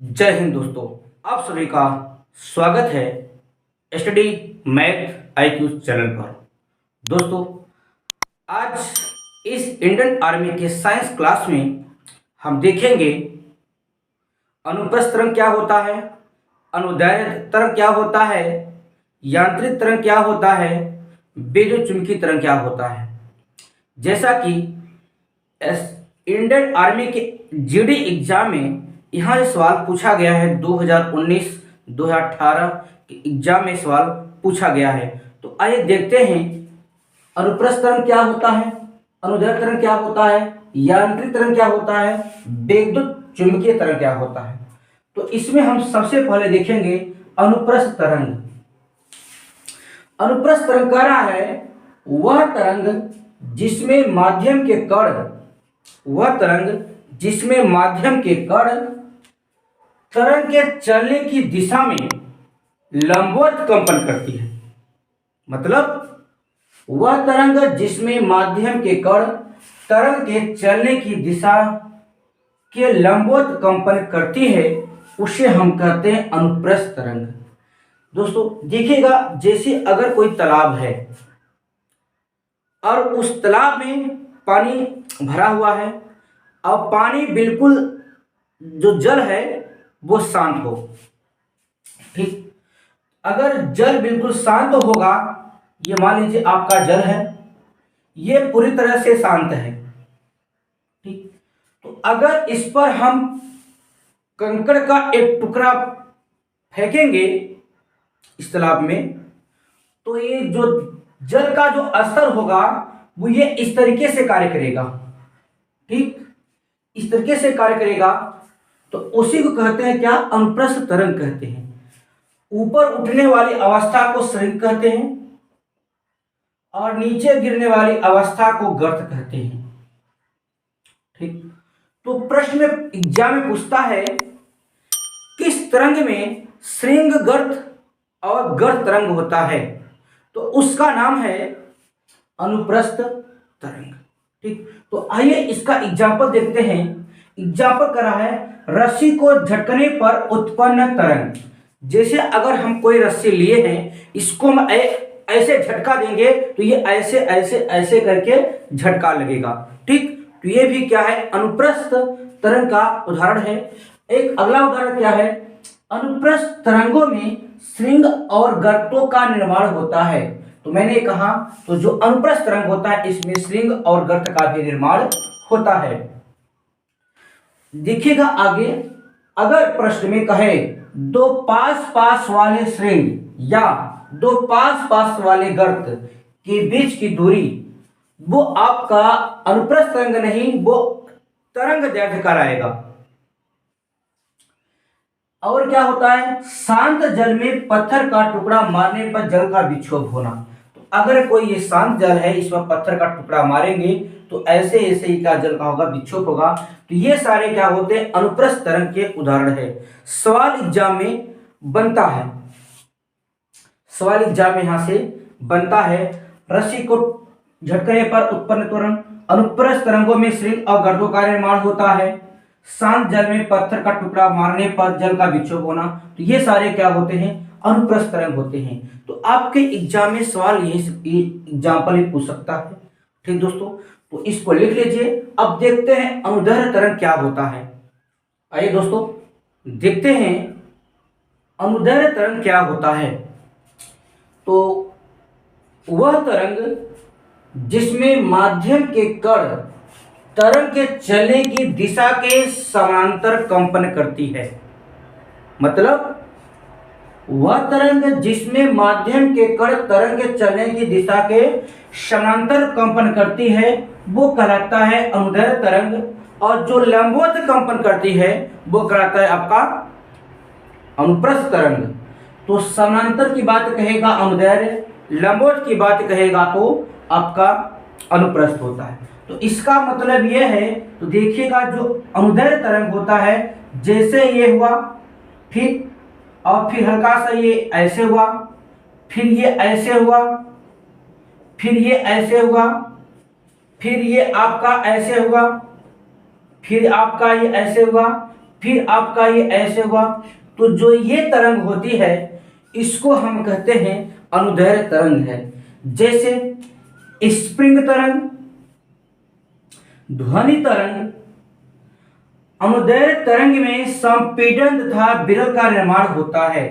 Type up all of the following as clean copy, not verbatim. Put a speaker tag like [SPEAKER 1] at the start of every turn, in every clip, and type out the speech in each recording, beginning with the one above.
[SPEAKER 1] जय हिंद दोस्तों। आप सभी का स्वागत है स्टडी मैथ आईक्यू चैनल पर। दोस्तों, आज इस इंडियन आर्मी के साइंस क्लास में हम देखेंगे अनुप्रस्थ तरंग क्या होता है, अनुदैर्ध्य तरंग क्या होता है, यांत्रिक तरंग क्या होता है, विद्युत चुंबकीय तरंग क्या होता है। जैसा कि इंडियन आर्मी के जीडी एग्जाम में यहाँ से सवाल पूछा गया है, 2019-2018 के एग्जाम में सवाल पूछा गया है। तो आइए देखते हैं अनुप्रस्थ तरंग क्या होता है, अनुदैर्ध्य तरंग क्या होता है, यांत्रिक तरंग क्या होता है, विद्युत चुंबकीय तरंग क्या होता है। तो इसमें हम सबसे पहले देखेंगे अनुप्रस्थ तरंग। अनुप्रस्थ तरंग कह रहा है वह तरंग जिसमें माध्यम के कण तरंग के चलने की दिशा में लंबवत कंपन करती है। मतलब वह तरंग जिसमें माध्यम के कण तरंग के चलने की दिशा के लंबवत कंपन करती है, उसे हम कहते हैं अनुप्रस्थ तरंग। दोस्तों देखिएगा, जैसे अगर कोई तालाब है और उस तालाब में पानी भरा हुआ है और पानी बिल्कुल जो जल है वो शांत हो, ठीक। अगर जल बिल्कुल शांत होगा, ये मान लीजिए आपका जल है, ये पूरी तरह से शांत है, ठीक। तो अगर इस पर हम कंकड़ का एक टुकड़ा फेंकेंगे इस तालाब में, तो ये जो जल का जो असर होगा वो ये इस तरीके से कार्य करेगा, ठीक, इस तरीके से कार्य करेगा। तो उसी को कहते हैं क्या, अनुप्रस्थ तरंग कहते हैं। ऊपर उठने वाली अवस्था को स्रंग कहते हैं और नीचे गिरने वाली अवस्था को गर्त कहते हैं, ठीक। तो प्रश्न में एग्जाम में पूछता है किस तरंग में श्रृंग गर्त और गर्त तरंग होता है, तो उसका नाम है अनुप्रस्थ तरंग, ठीक। तो आइए इसका एग्जाम्पल देखते हैं। एग्जाम्पल करा है रस्सी को झटकने पर उत्पन्न तरंग। जैसे अगर हम कोई रस्सी लिए हैं, इसको हम ऐसे झटका देंगे तो ये ऐसे ऐसे ऐसे करके झटका लगेगा, ठीक। तो ये भी क्या है, अनुप्रस्थ तरंग का उदाहरण है। एक अगला उदाहरण क्या है, अनुप्रस्थ तरंगों में श्रृंग और गर्तों का निर्माण होता है। तो मैंने कहा, तो जो अनुप्रस्थ तरंग होता है इसमें श्रृंग और गर्त का भी निर्माण होता है। देखिएगा आगे, अगर प्रश्न में कहे दो पास पास वाले श्रृंग या दो पास पास वाले गर्त के बीच की दूरी, वो आपका अनुप्रस्थ तरंग नहीं, वो तरंग दैर्ध्य कहलाएगा। और क्या होता है, शांत जल में पत्थर का टुकड़ा मारने पर जल का विक्षोभ होना। तो अगर कोई ये शांत जल है, इसमें पत्थर का टुकड़ा मारेंगे तो ऐसे ऐसे ही क्या जल का होगा, विक्षोभ होगा। तो ये सारे क्या होते हैं, अनुप्रस्थ तरंग के उदाहरण है। सवाल एग्जाम में बनता है, सवाल एग्जाम में यहां से बनता है रस्सी को झटकने पर उत्पन्न त्वरण, अनुप्रस्थ तरंगों में श्रृंग और गर्तों का निर्माण होता है, शांत जल में पत्थर का टुकड़ा मारने पर जल का विक्षोभ होना। तो ये सारे क्या होते हैं, अनुप्रस्थ तरंग होते हैं। तो आपके एग्जाम में सवाल यही एग्जाम्पल ही पूछ सकता है, ठीक दोस्तों। तो इसको लिख लीजिए। अब देखते हैं अनुदैर्ध्य तरंग क्या होता है। आइए दोस्तों देखते हैं अनुदैर्ध्य तरंग क्या होता है। तो वह तरंग जिसमें माध्यम के कण तरंग के चलने की दिशा के समांतर कंपन करती है। मतलब वह तरंग जिसमें माध्यम के कण तरंग के चलने की दिशा के समांतर कंपन करती है वो कहलाता है अनुदैर्ध्य तरंग, और जो लंबवत कंपन करती है वो कहलाता है आपका अनुप्रस्थ तरंग। तो समांतर की बात कहेगा अनुदैर्ध्य, लंबवत की बात कहेगा तो आपका अनुप्रस्थ होता है। तो इसका मतलब यह है, तो देखिएगा जो अनुदैर्ध्य तरंग होता है, जैसे ये हुआ, ठीक, और फिर हल्का सा ये ऐसे हुआ, फिर ये ऐसे हुआ, फिर ये ऐसे हुआ, फिर ये आपका ऐसे हुआ, फिर आपका ये ऐसे हुआ, फिर आपका ये ऐसे हुआ। तो जो ये तरंग होती है इसको हम कहते हैं अनुदैर्घ्य तरंग है। जैसे स्प्रिंग तरंग, ध्वनि तरंग। अनुदैर्घ्य तरंग में संपीड़न तथा विरल का निर्माण होता है।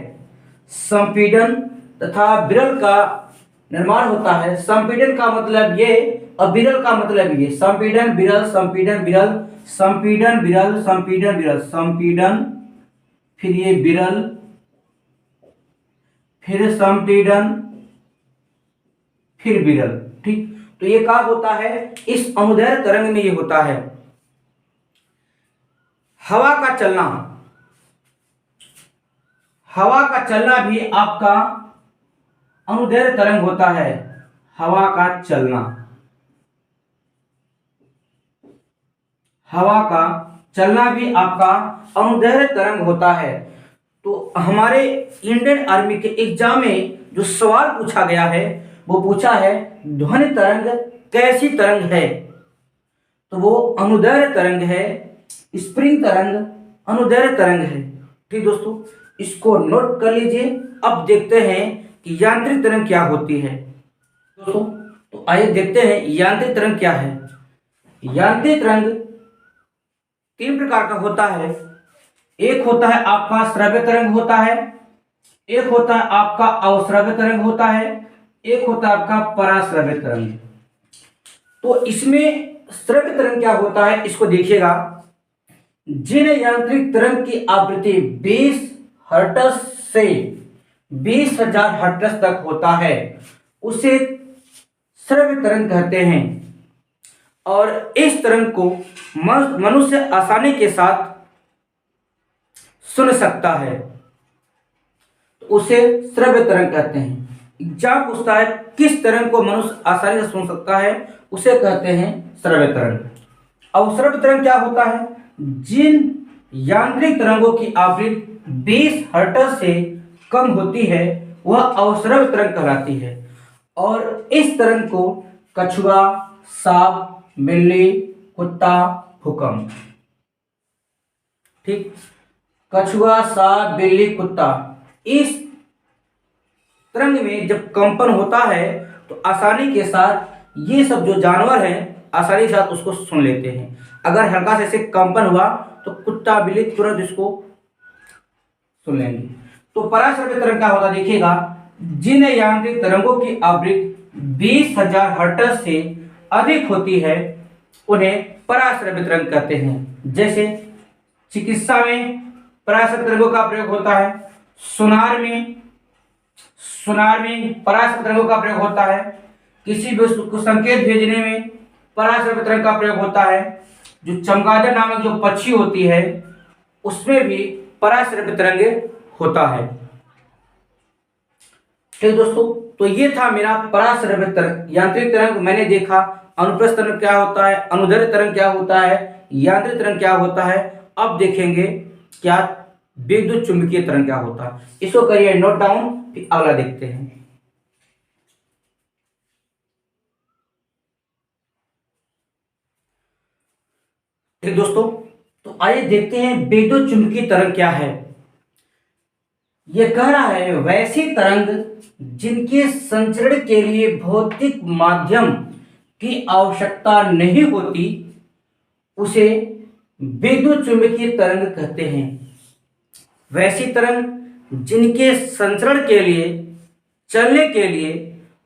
[SPEAKER 1] संपीड़न तथा विरल का निर्माण होता है। संपीड़न का मतलब ये और विरल का मतलब ये। संपीड़न विरल, संपीड़न विरल, संपीड़न विरल, संपीड़न विरल, संपीड़न, फिर ये विरल, फिर संपीड़न, फिर विरल। ठीक, तो ये क्या होता है इस अनुदैर्घ्य तरंग में? ये होता है हवा का चलना। हवा का चलना भी आपका अनुदैर्घ्य तरंग होता है। हवा का चलना, हवा का चलना भी आपका अनुदैर्घ्य तरंग होता है। तो हमारे इंडियन आर्मी के एग्जाम में जो सवाल पूछा गया है वो पूछा है ध्वनि तरंग कैसी तरंग है? तो वो अनुदैर्घ्य तरंग है। स्प्रिंग तरंग अनुदैर्घ्य तरंग है। ठीक दोस्तों, इसको नोट कर लीजिए। अब देखते हैं कि यांत्रिक तरंग क्या होती है। दोस्तों तो आइए देखते हैं यांत्रिक तरंग क्या है। यांत्रिक तरंग तीन प्रकार का होता है। एक होता है आपका श्रव्य तरंग होता है, एक होता है आपका अवश्रव्य तरंग होता है, एक होता है आपका पराश्रव्य तरंग। तो इसमें श्रव्य तरंग क्या होता है इसको देखिएगा। जिन यांत्रिक तरंग की आवृत्ति 20 हर्ट्ज से 20,000 हर्ट्ज तक होता है उसे श्रव्य तरंग कहते हैं। और इस तरंग को मनुष्य आसानी के साथ सुन सकता है, उसे श्रव्य तरंग कहते हैं। एग्जाम पूछता है किस तरंग को मनुष्य आसानी से सुन सकता है, उसे कहते हैं श्रव्य तरंग। अवश्रव्य तरंग क्या होता है? जिन यांत्रिक तरंगों की आवृत्ति 20 हर्ट्ज से कम होती है वह अवश्रव्य तरंग कहलाती है। और इस तरंग को कछुआ, सांप, बिल्ली, कुत्ता, भूकंप। ठीक, कछुआ, सांप, बिल्ली, कुत्ता, इस तरंग में जब कंपन होता है तो आसानी के साथ ये सब जो जानवर हैं आसानी के साथ उसको सुन लेते हैं। अगर हल्का से ऐसे कंपन हुआ तो कुत्ता, बिल्ली तुरंत इसको सुन लेंगे। तो पराश्रव्य तरंग क्या होता देखिएगा। जिन यांत्रिक तरंगों की आवृत्ति 20,000 हर्ट्ज से अधिक होती है उन्हें पराश्रव्य तरंग कहते हैं। जैसे चिकित्सा में पराश्रव्य तरंगों का प्रयोग होता है। सोनार में पराश्रव्य तरंगों का प्रयोग होता है। किसी भी वस्तु को संकेत भेजने में पराश्रव्य तरंग का प्रयोग होता है। जो चमगादड़ नामक जो पक्षी होती है उसमें भी पराश्रव्य तरंग होता है। ठीक दोस्तों, तो ये था मेरा पराश्रव्य तरंग, यांत्रिक तरंग। मैंने देखा अनुप्रस्थ तरंग क्या होता है, अनुदैर्घ्य तरंग क्या होता है, यांत्रिक तरंग क्या होता है। अब देखेंगे क्या विद्युत चुंबकीय तरंग क्या होता है। इसको करिए नोट डाउन, फिर अगला देखते हैं। ठीक दोस्तों, तो आइए देखते हैं विद्युत चुंबकीय तरंग क्या है। यह कह रहा है वैसी तरंग जिनके संचरण के लिए भौतिक माध्यम की आवश्यकता नहीं होती उसे विद्युत चुंबकीय तरंग कहते हैं। वैसी तरंग जिनके संचरण के लिए, चलने के लिए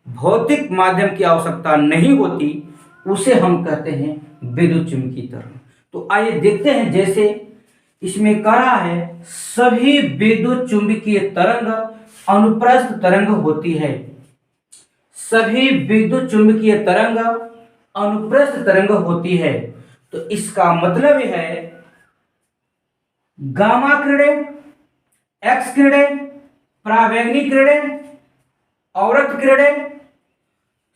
[SPEAKER 1] भौतिक माध्यम की आवश्यकता नहीं होती उसे हम कहते हैं विद्युत चुंबकीय तरंग। तो आइए देखते हैं। जैसे इसमें कह रहा है सभी विद्युत चुंबकीय तरंग अनुप्रस्थ तरंग होती है। सभी विद्युत चुंबकीय तरंग अनुप्रस्थ तरंग होती है। तो इसका मतलब है गामा किरणें, एक्स किरणें, परावैंगनी किरणें, औरत किरणें,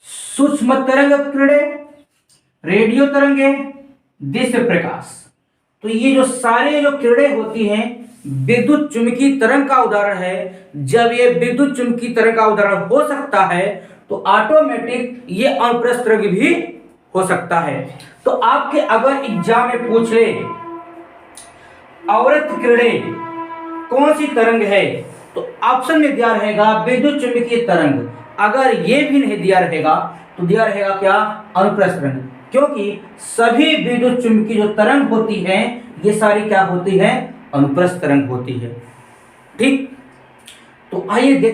[SPEAKER 1] सूक्ष्म तरंग किरणें, रेडियो तरंगें, दिव्य प्रकाश। तो ये जो सारे जो किरणें होती हैं विद्युत चुंबकीय तरंग का उदाहरण है। जब ये विद्युत चुंबकीय तरंग का उदाहरण हो सकता है तो ऑटोमेटिक ये अनुप्रस्थ तरंग भी हो सकता है। तो आपके अगर एग्जाम में पूछ ले अवरत किरणें कौन सी तरंग है? तो ऑप्शन में दिया रहेगा विद्युत चुंबकीय तरंग। अगर ये भी नहीं दिया रहेगा तो दिया रहेगा क्या? अनुप्रस्थ तरंग। क्योंकि सभी विद्युत चुंबकीय जो तरंग होती हैं ये सारी क्या होती है? अनुप्रस्थ तरंग होती है। ठीक, तो आइए